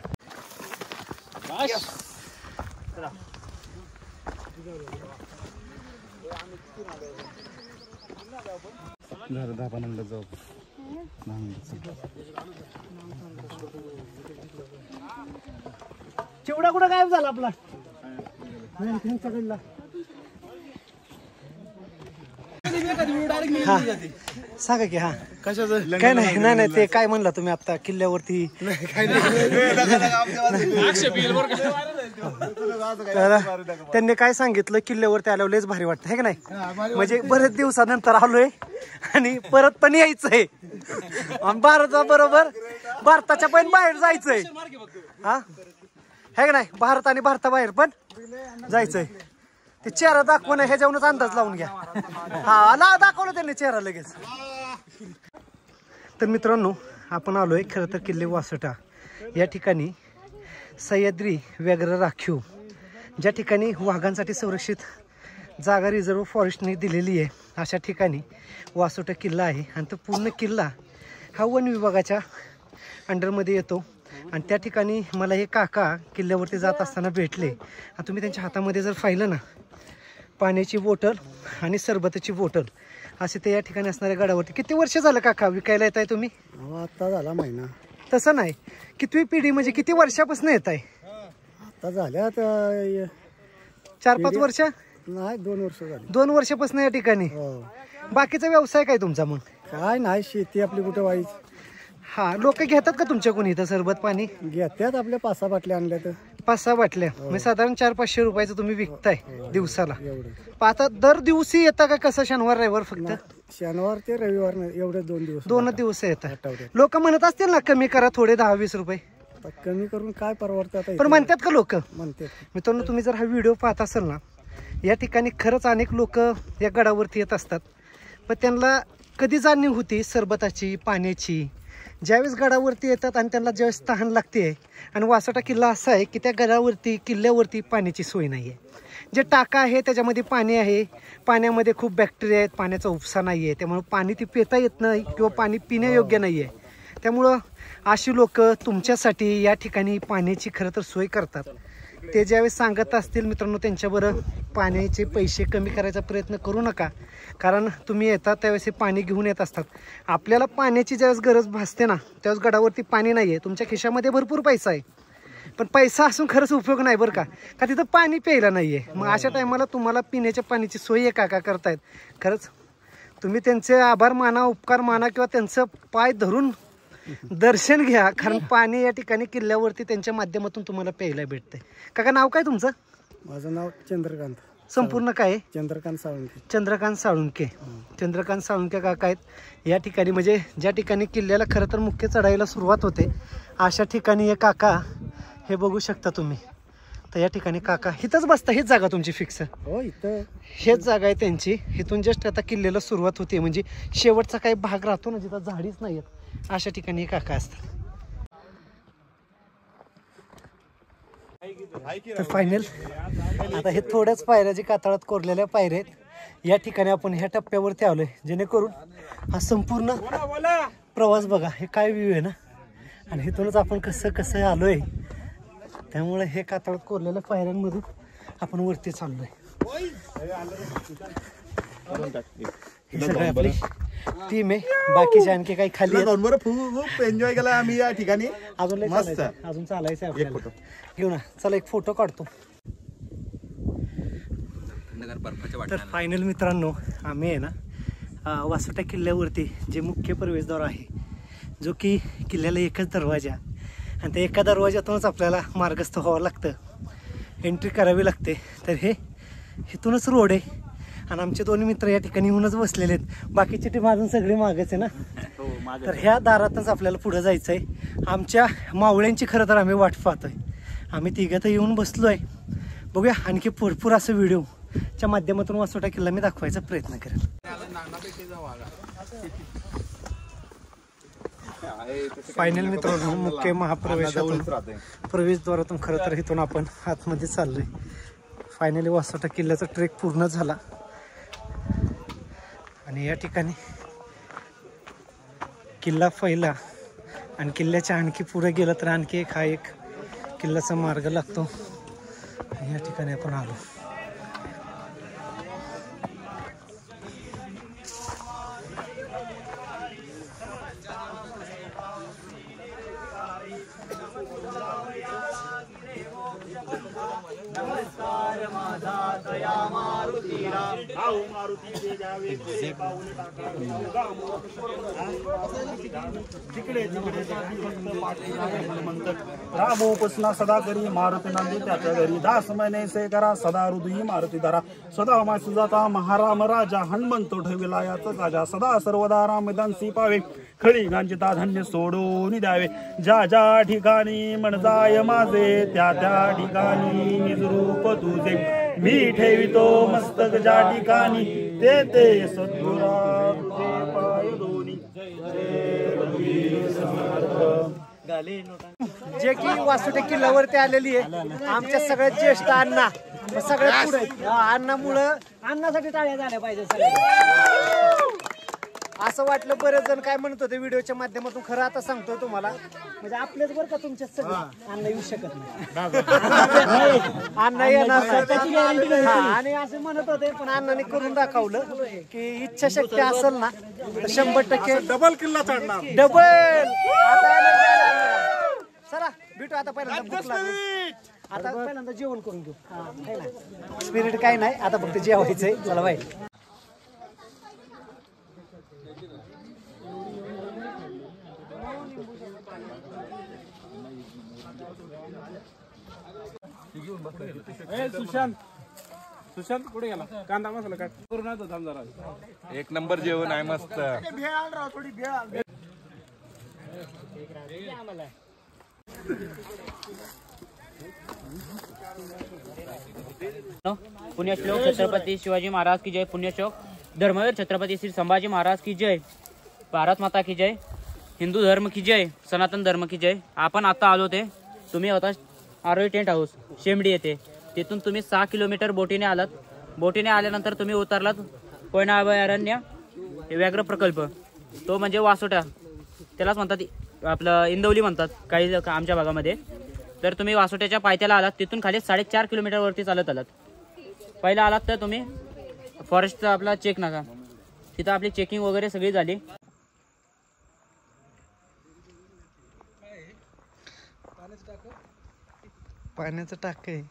जाऊ चिवडा कुठं गायब झाला आपला? हा सांगा की. हा कशाचं काय नाही नाही ते काय म्हणला तुम्ही आता किल्ल्यावरती? त्यांनी काय सांगितलं, किल्ल्यावरती आल्यावर लयच भारी वाटतं, हे का नाही? म्हणजे बरेच दिवसानंतर आलोय आणि परत पण यायचंय, भारताच्या पण बाहेर जायचंय. हा हे का नाही? भारत आणि भारताबाहेर पण जायचंय. ते चेहरा दाखवणं ह्याच्यावरूनच अंदाज लावून घ्या. हा दाखवलं त्यांनी चेहरा लगेच. तर मित्रांनो आपण आलोय खरं तर किल्ले वासोटा या ठिकाणी. सह्याद्री व्याघ्र राखीव, ज्या ठिकाणी वाघांसाठी संरक्षित जागा रिझर्व फॉरेस्टने दिलेली आहे, अशा ठिकाणी वासोटा किल्ला आहे. आणि तो पूर्ण किल्ला हा वन विभागाच्या अंडरमध्ये येतो. आणि त्या ठिकाणी मला हे काका किल्ल्यावरती जात असताना भेटले. आणि तुम्ही त्यांच्या हातामध्ये जर पाहिलं ना, पाण्याची बॉटल आणि सरबताची बॉटल असे ते या ठिकाणी असणाऱ्या गडावरती. किती वर्ष झालं काका विकायला येत आहे तुम्ही? आता झाला महिना. तसं नाही, कितवी पिढी म्हणजे किती वर्षापासून येत आहे? आता झाल्या 4-5 वर्ष नाही, 2 वर्ष झाली. 2 वर्षापासून या ठिकाणी. बाकीचा व्यवसाय काय तुमचा मग? काय नाही, शेती आपली कुठे वाईच. हा लोक घेतात का तुमच्या कोणी इथं सरबत पाणी? घेतात, आपल्या 5-6 बाटल्या आणल्या तर 5-6 बाटल्या म्हणजे साधारण 400-500 रुपयाचं तुम्ही विकताय दिवसाला. आता दर दिवशी येता का कसं शनिवार रविवार फक्त? शनिवार ते रविवार एवढे 2 दिवस येतात. लोक म्हणत असतील ना कमी करा थोडे 10-20 रुपये, कमी करून काय परवडतं पण म्हणतात का लोक? म्हणते. मित्रांनो तुम्ही जर हा व्हिडिओ पाहत असाल ना, या ठिकाणी खरंच अनेक लोक या गडावरती येत असतात, पण त्यांना कधी जाणीव होती सरबताची पाण्याची. ज्यावेळेस गडावरती येतात आणि त्यांना ज्यावेळेस तहान लागते, आणि वासोटा किल्ला असा आहे की त्या गडावरती किल्ल्यावरती पाण्याची सोय नाही आहे. जे टाका आहे त्याच्यामध्ये पाणी आहे, पाण्यामध्ये खूप बॅक्टेरिया आहेत, पाण्याचा उपसा नाही आहे, त्यामुळे पाणी ती पिता येत नाही किंवा पाणी पिण्यायोग्य नाही आहे. त्यामुळं अशी लोक तुमच्यासाठी या ठिकाणी पाण्याची खरं तर सोय करतात. ते ज्यावेळेस सांगत असतील मित्रांनो त्यांच्याबरोबर पाण्याचे पैसे कमी करायचा प्रयत्न करू नका, कारण तुम्ही येतात त्यावेळेस हे पाणी घेऊन येत असतात. आपल्याला पाण्याची ज्यावेळेस गरज भासते ना, त्यावेळेस गडावरती पाणी नाही आहे, तुमच्या खिशामध्ये भरपूर पैसा आहे, पण पैसा असून खरंच उपयोग नाही बरं का तिथं पाणी प्यायला नाही आहे. मग अशा टायमाला तुम्हाला पिण्याच्या पाण्याची सोय आहे का करतायत. खरंच तुम्ही त्यांचे आभार माना, उपकार माना, किंवा त्यांचं पाय धरून दर्शन घ्या, कारण पाणी या ठिकाणी किल्ल्यावरती त्यांच्या माध्यमातून तुम्हाला प्यायला भेटतंय. काका नाव काय तुमचं? माझं नाव चंद्रकांत. संपूर्ण काय आहे? चंद्रकांत साळुंके. चंद्रकांत साळुंके. चंद्रकांत साळुंके काका आहेत या ठिकाणी, म्हणजे ज्या ठिकाणी किल्ल्याला खरं तर मुख्य चढाईला सुरुवात होते अशा ठिकाणी हे काका हे बघू शकता तुम्ही. तर या ठिकाणी काका इथंच बसता, हीच जागा तुमची फिक्स? हो, इथं हेच जागा आहे त्यांची. इथून जस्ट आता किल्ल्याला सुरुवात होते, म्हणजे शेवटचा काही भाग राहतो ना जिथं झाडीच नाही आहेत अशा ठिकाणी काका असतात. तर फायनल आता हे थोड्याच पायऱ्या जे कातळात कोरलेल्या पायऱ्या आहेत, या ठिकाणी आपण ह्या टप्प्यावरती आलोय, जेणेकरून हा संपूर्ण प्रवास बघा, हे काय व्ह्यू आहे ना, आणि इथूनच आपण कसं आलोय. त्यामुळे हे कातळात कोरलेल्या पायऱ्यांमधून आपण वरती चाललोय. ही सगळी आपली टीम आहे, बाकीचे आणखी काही खाली खूप एन्जॉय केला आम्ही या ठिकाणी. अजून चालायचं आपल्याला. घेऊ ना, चला एक फोटो काढतो. तर फायनल मित्रांनो आम्ही आहे ना वासोटा किल्ल्यावरती जे मुख्य प्रवेशद्वार आहे, जो की किल्ल्याला एकच दरवाजा, आणि त्या एका दरवाज्यातूनच आपल्याला मार्गस्थ व्हावं लागतं, एंट्री करावी लागते. तर हे इथूनच रोड आहे, आणि आमचे दोन्ही मित्र या ठिकाणी येऊनच बसलेले आहेत. बाकीची टीम अजून सगळी मागच आहे ना. तर ह्या दारातच आपल्याला पुढे जायचं आहे. आमच्या मावळ्यांची खरं तर आम्ही वाट पाहतोय. आम्ही तिघं तर येऊन बसलो आहे. बघूया आणखी भरपूर असं व्हिडिओच्या माध्यमातून वासोटा किल्ला मी दाखवायचा प्रयत्न करेन. फायनल मित्रांनो मुख्य महाप्रवेशातून प्रवेशद्वारातून खरं तर इथून आपण आतमध्ये चाललोय. फायनली वासोटा किल्ल्याचा ट्रेक पूर्ण झाला, आणि या ठिकाणी किल्ला पहिला, आणि किल्ल्याच्या आणखी पुढे गेलं तर आणखी एक हा एक किल्ल्याचा मार्ग लागतो. या ठिकाणी आपण आलो. रामोपसना सदा करी मारुती नंदी त्याच्या घरी दास महिने से करा सदा हृदयी मारुती धरा सदा मा सुजाता महाराम राजा हनुमंत ठेविला याच राजा सदा सर्वदा रामदासी पावे खळी गांजिता धान्य सोडून द्यावे ज्या ज्या ठिकाणी म्हणजाय माझे त्या त्या ठिकाणी निज रूप तुझे मी ठेवितो मस्तक ज्या ठिकाणी ते ते सद्गुरा तुझे पाय दोन्ही जे की वासोटा किल्ल्यावरती आलेली आहे आमच्या सगळ्यात ज्येष्ठ अण्णा, सगळ्यात पुढे अण्णामुळं अण्णासाठी टाळ्या झाल्या पाहिजे सगळ्या. असं वाटलं बरेच जण काय म्हणत होते व्हिडिओच्या माध्यमातून, खरं आता सांगतोय तुम्हाला, म्हणजे आपलेच बरं का तुमच्या सगळे अण्णा येऊ शकत नाही, अण्णा येणार. आणि असे म्हणत होते, पण अण्णाने करून दाखवलं की इच्छाशक्ती असेल ना तर 100% डबल किल्ला चढणार. डबल. चला भेटू आता. पहिल्यांदा भूक लागली, आता पहिल्यांदा जेवण करून घेऊ. स्पिरिट काय नाही, आता फक्त जेवायचंय. चला बाय. सुशांत कुठे गेला? कांदा मसाला काय करून आणतो थांब जरा. एक नंबर जेवण आहे मस्त. पुण्यश्लोक छत्रपती शिवाजी महाराज की जय. पुण्यश्लोक धर्मवीर छत्रपती श्री संभाजी महाराज की जय. भारत माता की जय. हिंदू धर्म की जय. सनातन धर्म की जय. आपण आता आलो ते तुम्ही होता आरोही टेंट हाऊस शेमडी येथे. तिथून तुम्ही 6 किलोमीटर बोटीने आलात. बोटीने आल्यानंतर तुम्ही उतरलात कोयना अभयारण्य व्याघ्र प्रकल्प. तो म्हणजे वासोटा, त्यालाच म्हणतात आपलं इंदौली म्हणतात काही आमच्या भागामध्ये. तर तुम्ही वासोट्याच्या पायथ्याला आलात. तिथून खाली 4.5 किलोमीटर वरती चालत आलात. पहिला आलात तर तुम्ही फॉरेस्टचा आपला चेक नाका, तिथं आपली चेकिंग वगैरे सगळी झाली. पाण्याचं टाक आहे.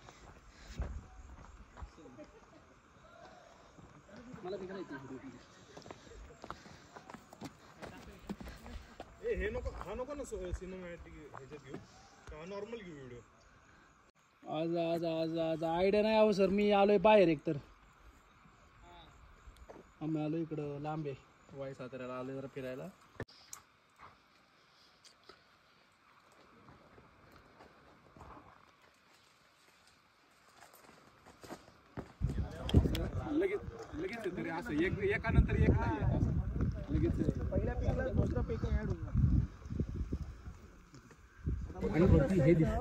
आज आज आज आज आयडिया नाही आहो सर. मी आलोय बाहेर एकतर. आम्ही आलो इकडं लांबे वाई साताऱ्याला आलोय जरा फिरायला. लगेच तरी असं एकानंतर एक नाही लगेच पहिल्या पीकला दुसरा पीक ऍड होणार.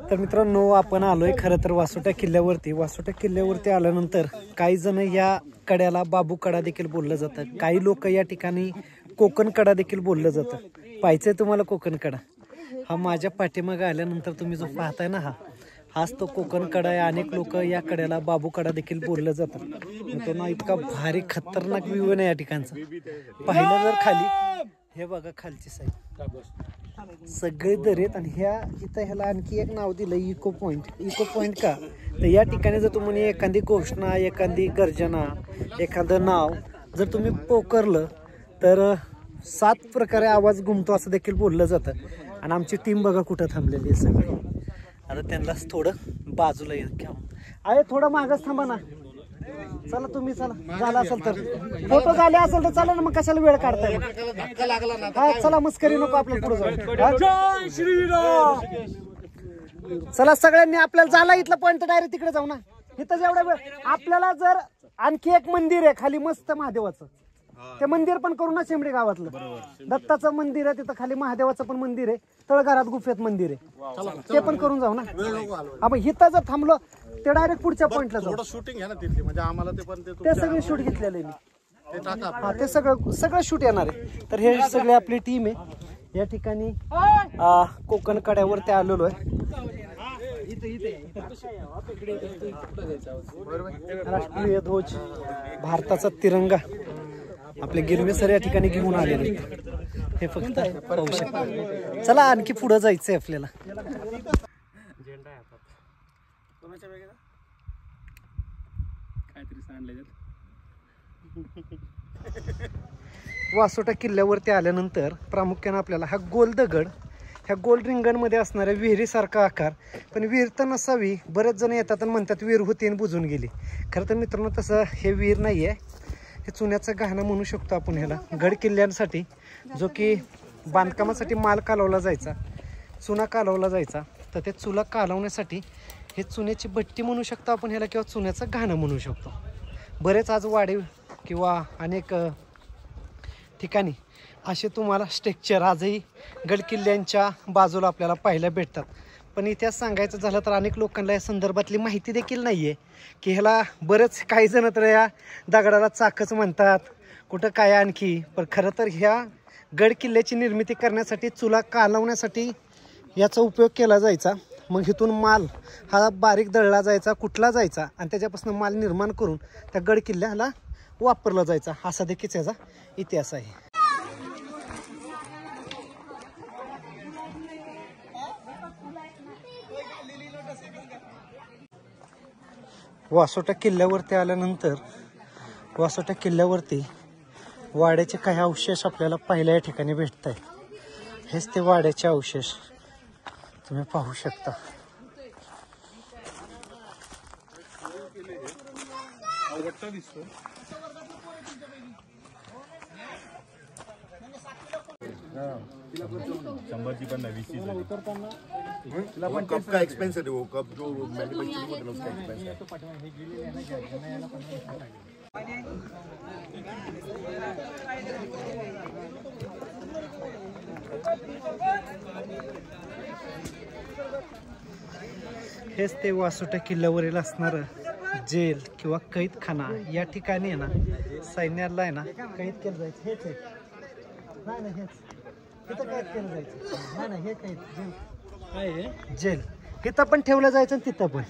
तर मित्रांनो आपण आलोय खरं तर वासोटा किल्ल्यावरती. वासोटा किल्ल्यावरती आल्यानंतर काही जण या कड्याला बाबू कडा देखील बोललं जातं. काही लोक या ठिकाणी कोकण कडा देखील बोललं जातं. पाहिजे तुम्हाला कोकण कडा. हा माझ्या पाठीमागे आल्यानंतर तुम्ही जो पाहताय ना हाच तो कोकण कडा आहे. अनेक लोक या कड्याला बाबू कडा देखील बोललं जातं. मित्रांनो इतका भारी खतरनाक व्ह्यू आहे या ठिकाणचा. पाहिलं जर खाली हे बघा खालची साईड सगळे दरेत. आणि ह्याला आणखी एक नाव दिलं इको पॉइंट. इको पॉइंट का तर या ठिकाणी जर तुम्ही एखादी घोषणा, एखादी गर्जना, एखादं नाव जर तुम्ही पोकरलं तर 7 प्रकारे आवाज घुमतो असं देखील बोललं जातं. आणि आमची टीम बघा कुठं थांबलेली आहे सगळी. आता त्यांनाच थोडं बाजूला घ्या. अरे थोडं मागच थांबा ना. चला तुम्ही चला. झालं असेल तर फोटो झाले असेल तर चला ना. मग कशाला वेळ काढताय? हा चला मस्करी नको आपल्या पुढे जाऊ. जय श्रीराम. चला सगळ्यांनी आपल्याला झाला इथला पॉइंट डायरेक्ट तिकडे जाऊ ना. इथं जेवढा वेळ आपल्याला जर आणखी एक मंदिर आहे खाली मस्त महादेवाचं. ते मंदिर पण करू ना शेंबडी गावातलं. दत्ताचं मंदिर आहे तिथं खाली. महादेवाचं पण मंदिर आहे. तळघरात गुफेत मंदिर आहे. ते पण करून जाऊ ना. आपण इथं जर थांबलो ते डायरेक्ट पुढच्या पॉइंटला जाऊ. शूटिंग आहे ना तिथली म्हणजे आम्हाला ते पण ते सगळे शूट घेतलेले मी. हा ते सगळं शूट येणार आहे. तर हे सगळे आपली टीम आहे. या ठिकाणी कोकण कड्यावरती आलेलो आहे. राष्ट्रीय ध्वज, भारताचा तिरंगा आपले गिरवे सर या ठिकाणी घेऊन आलेले. हे फक्त पाहू शकता. चला आणखी पुढे जायचंय आपल्याला. झेंडा आहे हातात. कोणाच्या वेगळा काहीतरी सांडले. वासोटा किल्ल्यावरती आल्यानंतर प्रामुख्याने आपल्याला हा गोल दगड, ह्या गोल रिंगणमध्ये असणाऱ्या विहिरीसारखा आकार. पण विहीर तर नसावी. बरेच जण येतात आणि म्हणतात विहीर होती आणि बुजून गेली. खरं तर मित्रांनो तसं हे विहीर नाही आहे. हे चुन्याचं गहाणं म्हणू शकतो आपण ह्याला. गड किल्ल्यांसाठी जो की बांधकामासाठी माल कालवला जायचा, चुना कालवला जायचा. तर ते चुला कालवण्यासाठी हे चुन्याची भट्टी म्हणू शकतो आपण ह्याला, किंवा चुन्याचं गहाणं म्हणू शकतो. बरेच आज वाडे किंवा अनेक ठिकाणी असे तुम्हाला स्ट्रक्चर आजही गड किल्ल्यांच्या बाजूला आपल्याला पाहायला भेटतात. पण इतिहास सांगायचं झालं तर अनेक लोकांना या संदर्भातली माहिती देखील नाही आहे की ह्याला बरेच काही जण तर या दगडाला चाकच म्हणतात, कुठं काय आणखी. पण खरं तर ह्या गड किल्ल्याची निर्मिती करण्यासाठी चुला कालवण्यासाठी याचा उपयोग केला जायचा. मग इथून माल हा बारीक दळला जायचा, कुठला जायचा आणि त्याच्यापासून माल निर्माण करून त्या गड किल्ल्याला वापरला जायचा. असा देखील याचा इतिहास आहे. वासोटा किल्ल्यावरती आल्यानंतर वासोटा किल्ल्यावरती वाड्याचे काही अवशेष आपल्याला पाहायला या ठिकाणी भेटत आहे. हेच ते वाड्याचे अवशेष तुम्ही पाहू शकता. गट्टा दिसतो. शंभरची पण नाही 20ची कप का एक्सपेंस है वो कप जो मैन्युफैक्चरिंग होता है उसका एक्सपेंस हेच ते वासोटा किल्ल्यावरील असणारं जेल किंवा कैदखाना. या ठिकाणी आहे ना सैन्याला आहे ना कैद केलं जायचं. हेच आहे नाही ना हेच इथं कैद केलं जायचं. नाही ना हे कैद जेल काय जेल इथं पण ठेवलं जायचं आणि तिथं पण.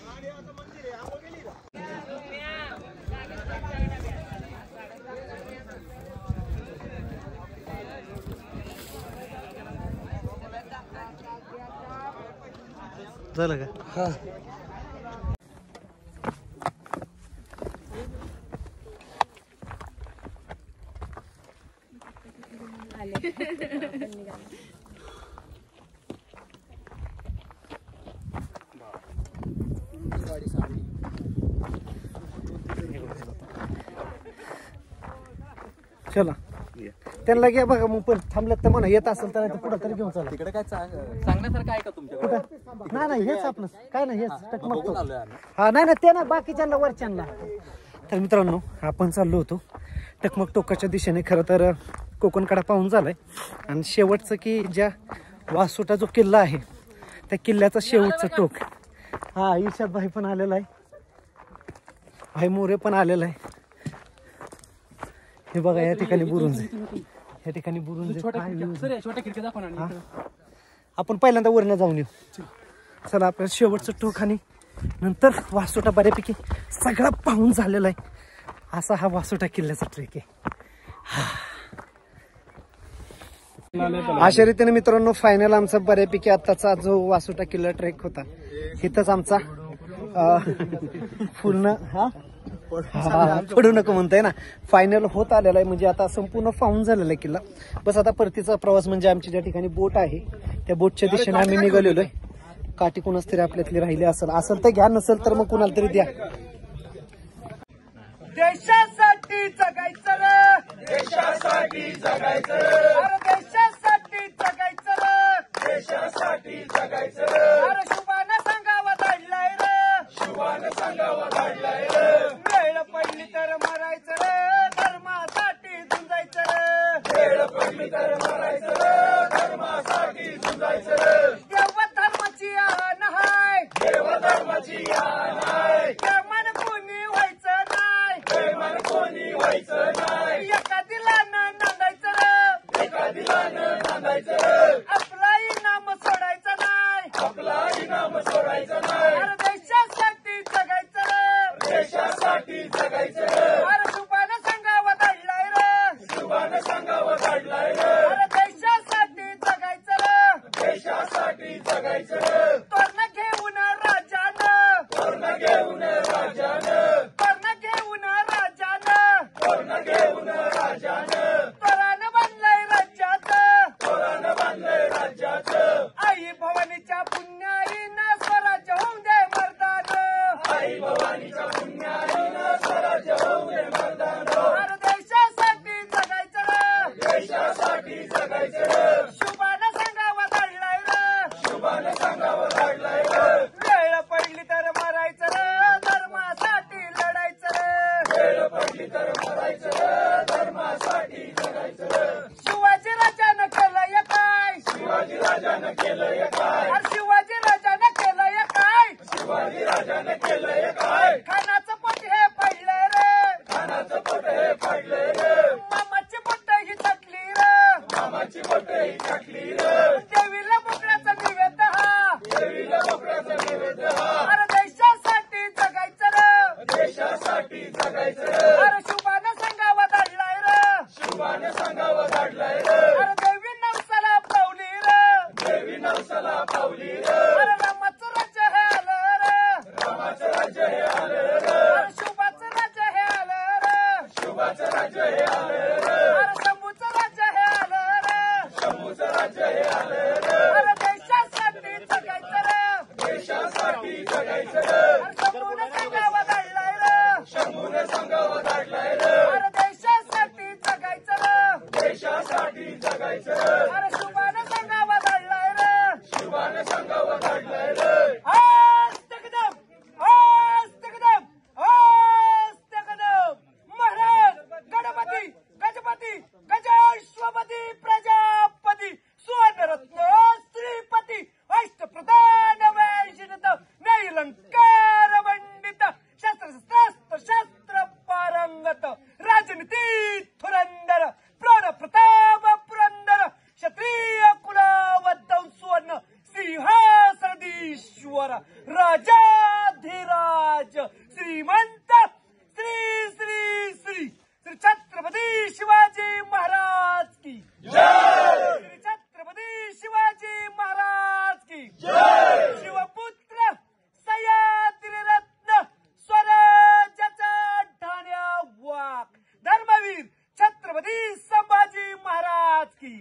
झालं का? हा. चला त्यांना घ्या बघा मग पण थांबल्यात तर म्हणा येत असेल तर पुढे तरी घेऊन चला. तिकडे काय सांगण्यासारखं आहे का तुमच्याकडे? नाही नाही हेच आपलं काय नाही हेच टकमक. हा नाही नाही ते ना बाकीच्यांना वरच्यांना. तर मित्रांनो आपण चाललो होतो टकमक टोकाच्या दिशेने. खरं तर कोकणकडा पाहून झालाय आणि शेवटचं की ज्या वासोटा जो किल्ला आहे त्या किल्ल्याचं शेवटचं टोक. हा इर्षाद भाई पण आलेला आहे, भाई मोरे पण आलेला आहे. हे बघा या ठिकाणी बुरुंज आहे, या ठिकाणी बुरुंज आहे. आपण पहिल्यांदा वरनं जाऊन येऊ. चला आपल्याला शेवटचं टोक आणि नंतर वासोटा बऱ्यापैकी सगळा पाहून झालेला आहे. असा हा वासोटा किल्ल्याचा ट्रेक आहे. अशा रीतीने मित्रांनो फायनल आमचा बऱ्यापैकी आताचा जो वासोटा किल्ला ट्रेक होता इथंच आमचा पूर्ण पडू नको म्हणताय ना फायनल होत आलेला आहे. म्हणजे आता संपूर्ण पाहून झालेला आहे किल्ला. बस आता परतीचा प्रवास म्हणजे आमची ज्या ठिकाणी बोट आहे त्या बोटच्या दिशेने आम्ही निघालेलो आहे. काठी कोणाच तरी आपल्यातली राहिली असेल तर घ्या, नसेल तर मग कुणाला तरी द्या. देशासाठी जगायचं रे, देशासाठी जगायचं रे, अरे देशासाठी जगायचं रे, देशासाठी जगायचं रे, अरे शुभानं सांगावं धाडलाय रे, शुभानं सांगावं धाडलाय रे, वेळ पडली तर मरायचं रे, धर्मासाठी झुंजायचं रे, वेळ पडली तर मरायचं रे, धर्मासाठी झुंजायचं रे, देव धर्माची आण हाय, देव धर्माची आण हाय, मन कोणी व्हायचं नाही, मन कोणी व्हायचं नाही, एका दिलानं नांदायचं रे, एका दिलानं नांदायचं रे, आपला इनाम सोडायचं नाही, आपला इनाम सोडायचं नाही, अरे देशासाठी जगायचं रे, देशासाठी जगायचं रे, अरे शुभानं सांगावं धाडलाय रे, शुभानं सांगावं धाडलाय रे, अरे देशासाठी जगायचं रे, देशासाठी जगायचं रे, तोरणं घेऊन राजानं, तोरणं घेऊन राजानं, तोरणं घेऊन राजानं, तोरणं घेऊन राजानं, तोरणं बांधलंय राज्याचं, तोरणं बांधलंय राज्याचं, आई भवानीच्या पुण्याईनं स्वराज्य होऊन दे मर्दानं, आई भवानीच्या पुण्याईनं स्वराज्य होऊन दे मर्दानं, अरे देशासाठी जगायचं रे, देशासाठी जगायचं रे, शुभानं सांगावं धाडलाय रे, शुभानं सांगावं धाडलाय रे, वेळ पडली तर मरायचं रे, धर्मासाठी लढायचं रे, वेळ पडली तर मरायचं रे, धर्मासाठी जगायचं रे, शिवाजी राजानं केलंय काय, शिवाजी राजानं केलंय काय, अरे शिवाजी राजानं केलंय काय, शिवाजी राजानं केलंय काय, खानाचं पोट हे पडलंय रे, खानाचं पोट हे पडलंय रे, मामाची बोट ही थकली रे, मामाची बोट ही थकली रे, देवीला बोकड्याचा निवेद हा, देवीला बोकड्याचा निवेद हा, अरे देशासाठी जगायचं रे, देशासाठी जगायचं रे, अरे शुभानं सांगावं धाडलाय रे, शुभानं सांगावं धाडलाय रे, अरे देवी नवसाला पावली रे, देवी नवसाला पावली रे, अरे रामाचं राज्य हे आलं रे, रामाचं राज्य हे आलं रे, अरे शुभाचं राज्य हे आलं रे, शुभाचं राज्य हे आलं रे, अरे शंभूचं राज्य हे आलं रे, शंभूचं राज्य अरे शुभानं सांगावा धाडलाय रे आस्तिकदम महाराज गणपती गजपती गजाश्वपती प्रजापती सुवर्णरत्न श्रीपती अष्टप्रधान वैशिष्ट नैलंकार मंडित शास्त्र पारंगत राजनीती धुरंधर प्रौढ प्रताप पुरंदर क्षत्रिय कुलावद्धव सुवर्ण सिंहासनधीश्वर राजाधिराज श्रीमंत श्री श्री श्री श्री छत्रपती शिवाजी महाराज की श्री छत्रपती शिवाजी महाराज की शिवपुत्र सह्याद्रीरत्न स्वराज्याचा ठाण्या वाघ धर्मवीर छत्रपती संभाजी महाराज की